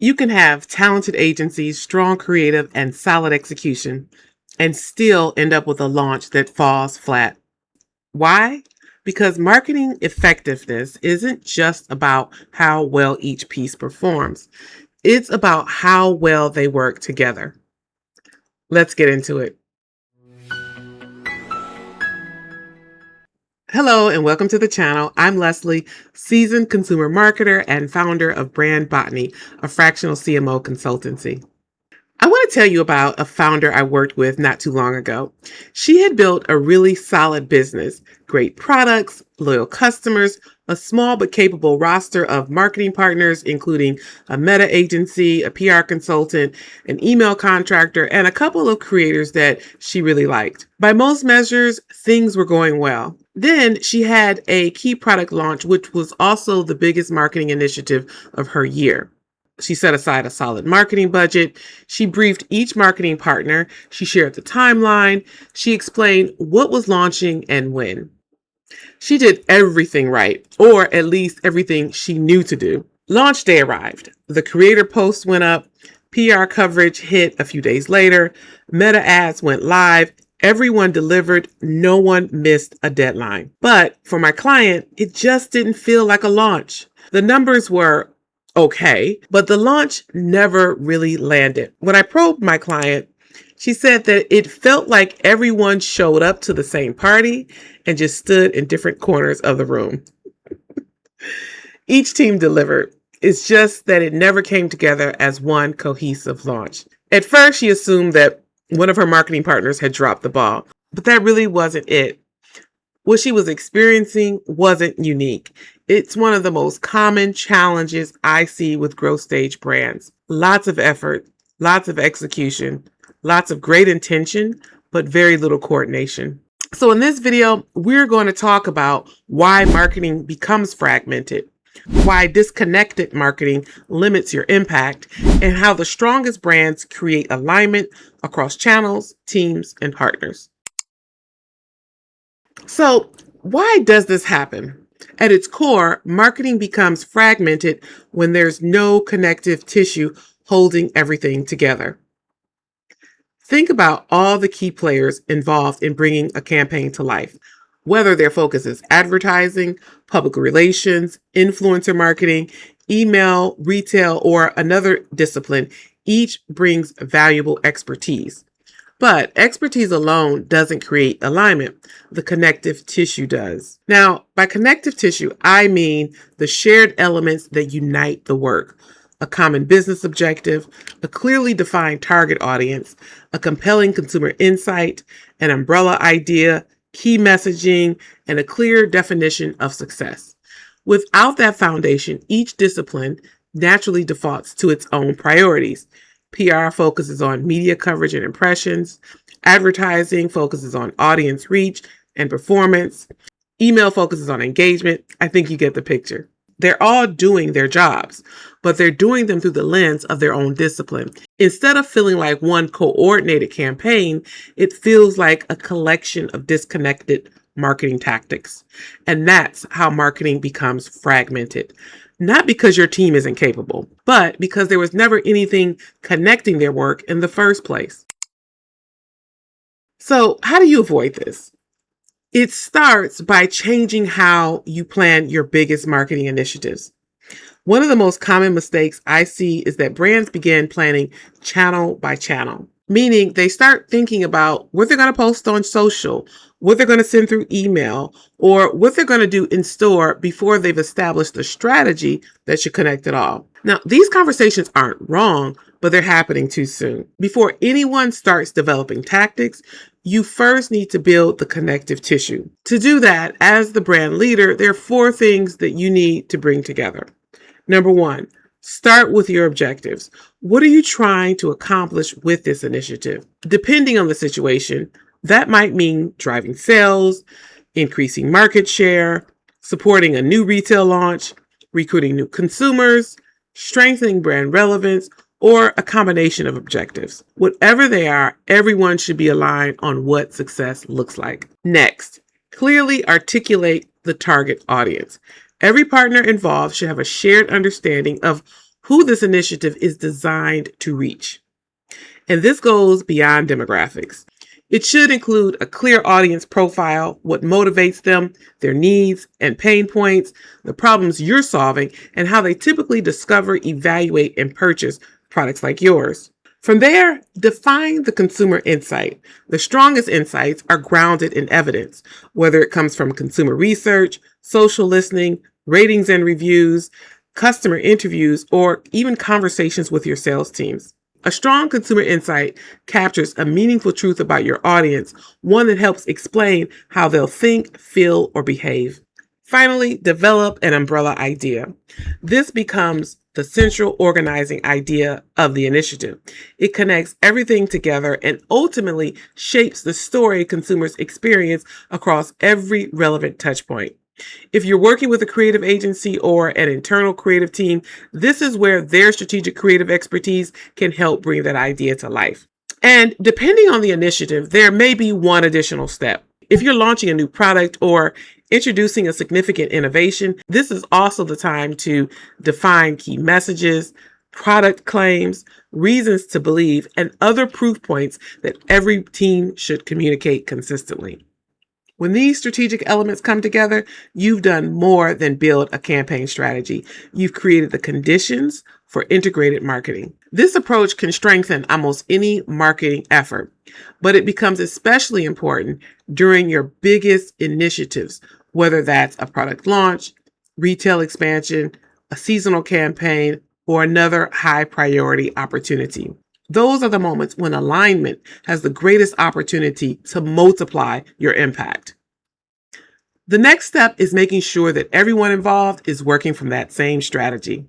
You can have talented agencies, strong creative, and solid execution, and still end up with a launch that falls flat. Why? Because marketing effectiveness isn't just about how well each piece performs, it's about how well they work together. Let's get into it. Hello, and welcome to the channel. I'm Lesley, seasoned consumer marketer and founder of Brand Botany, a fractional CMO consultancy. I want to tell you about a founder I worked with not too long ago. She had built a really solid business, great products, loyal customers, a small but capable roster of marketing partners, including a meta agency, a PR consultant, an email contractor, and a couple of creators that she really liked. By most measures, things were going well. Then she had a key product launch, which was also the biggest marketing initiative of her year. She set aside a solid marketing budget. She briefed each marketing partner. She shared the timeline. She explained what was launching and when. She did everything right, or at least everything she knew to do. Launch day arrived. The creator post went up. PR coverage hit a few days later. Meta ads went live. Everyone delivered. No one missed a deadline. But for my client, it just didn't feel like a launch. The numbers were okay, but the launch never really landed. When I probed my client, she said that it felt like everyone showed up to the same party and just stood in different corners of the room. Each team delivered. It's just that it never came together as one cohesive launch. At first, she assumed that one of her marketing partners had dropped the ball, but that really wasn't it. What she was experiencing wasn't unique. It's one of the most common challenges I see with growth stage brands. Lots of effort, lots of execution, lots of great intention, but very little coordination. So in this video, we're going to talk about why marketing becomes fragmented, why disconnected marketing limits your impact, and how the strongest brands create alignment across channels, teams, and partners. So, why does this happen? At its core, marketing becomes fragmented when there's no connective tissue holding everything together. Think about all the key players involved in bringing a campaign to life, whether their focus is advertising, public relations, influencer marketing, email, retail, or another discipline. Each brings valuable expertise. But expertise alone doesn't create alignment. The connective tissue does. Now, by connective tissue, I mean the shared elements that unite the work. A common business objective, a clearly defined target audience, a compelling consumer insight, an umbrella idea, key messaging, and a clear definition of success. Without that foundation, each discipline naturally defaults to its own priorities. PR focuses on media coverage and impressions. Advertising focuses on audience reach and performance. Email focuses on engagement. I think you get the picture. They're all doing their jobs, but they're doing them through the lens of their own discipline. Instead of feeling like one coordinated campaign, it feels like a collection of disconnected marketing tactics. And that's how marketing becomes fragmented. Not because your team isn't capable, but because there was never anything connecting their work in the first place. So, how do you avoid this? It starts by changing how you plan your biggest marketing initiatives. One of the most common mistakes I see is that brands begin planning channel by channel, meaning they start thinking about what they're going to post on social, what they're going to send through email, or what they're going to do in store before they've established a strategy that should connect it all. Now, these conversations aren't wrong, but they're happening too soon. Before anyone starts developing tactics, you first need to build the connective tissue. To do that, as the brand leader, there are 4 things that you need to bring together. Number 1, start with your objectives. What are you trying to accomplish with this initiative? Depending on the situation, that might mean driving sales, increasing market share, supporting a new retail launch, recruiting new consumers, strengthening brand relevance, or a combination of objectives. Whatever they are, everyone should be aligned on what success looks like. Next, clearly articulate the target audience. Every partner involved should have a shared understanding of who this initiative is designed to reach. And this goes beyond demographics. It should include a clear audience profile, what motivates them, their needs and pain points, the problems you're solving, and how they typically discover, evaluate, and purchase products like yours. From there, define the consumer insight. The strongest insights are grounded in evidence, whether it comes from consumer research, social listening, ratings and reviews, customer interviews, or even conversations with your sales teams. A strong consumer insight captures a meaningful truth about your audience, one that helps explain how they'll think, feel, or behave. Finally, develop an umbrella idea. This becomes the central organizing idea of the initiative. It connects everything together and ultimately shapes the story consumers experience across every relevant touchpoint. If you're working with a creative agency or an internal creative team, this is where their strategic creative expertise can help bring that idea to life. And depending on the initiative, there may be one additional step. If you're launching a new product or introducing a significant innovation, this is also the time to define key messages, product claims, reasons to believe, and other proof points that every team should communicate consistently. When these strategic elements come together, you've done more than build a campaign strategy. You've created the conditions for integrated marketing. This approach can strengthen almost any marketing effort, but it becomes especially important during your biggest initiatives, whether that's a product launch, retail expansion, a seasonal campaign, or another high priority opportunity. Those are the moments when alignment has the greatest opportunity to multiply your impact. The next step is making sure that everyone involved is working from that same strategy.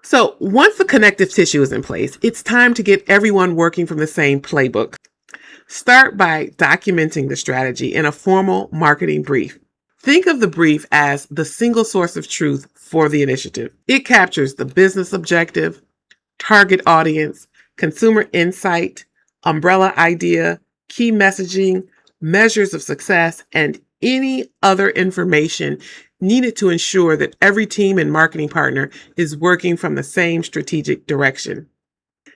So once the connective tissue is in place, it's time to get everyone working from the same playbook. Start by documenting the strategy in a formal marketing brief. Think of the brief as the single source of truth for the initiative. It captures the business objective, target audience, consumer insight, umbrella idea, key messaging, measures of success, and any other information needed to ensure that every team and marketing partner is working from the same strategic direction.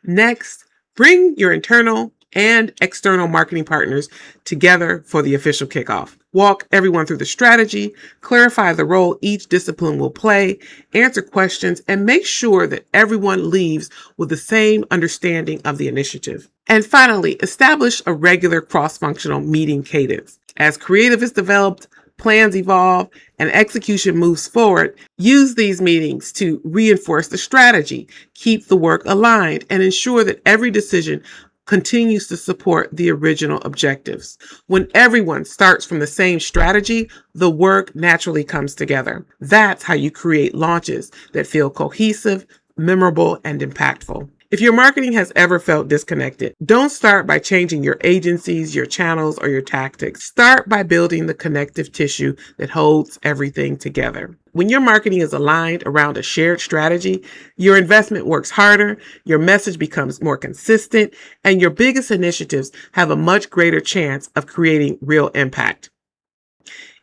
Next, bring your internal and external marketing partners together for the official kickoff. Walk everyone through the strategy, clarify the role each discipline will play, answer questions, and make sure that everyone leaves with the same understanding of the initiative. And finally, establish a regular cross-functional meeting cadence. As creative is developed, plans evolve, and execution moves forward, use these meetings to reinforce the strategy, keep the work aligned, and ensure that every decision continues to support the original objectives. When everyone starts from the same strategy, the work naturally comes together. That's how you create launches that feel cohesive, memorable, and impactful. If your marketing has ever felt disconnected, don't start by changing your agencies, your channels, or your tactics. Start by building the connective tissue that holds everything together. When your marketing is aligned around a shared strategy, your investment works harder, your message becomes more consistent, and your biggest initiatives have a much greater chance of creating real impact.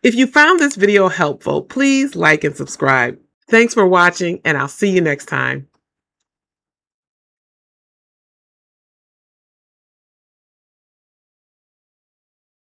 If you found this video helpful, please like and subscribe. Thanks for watching, and I'll see you next time.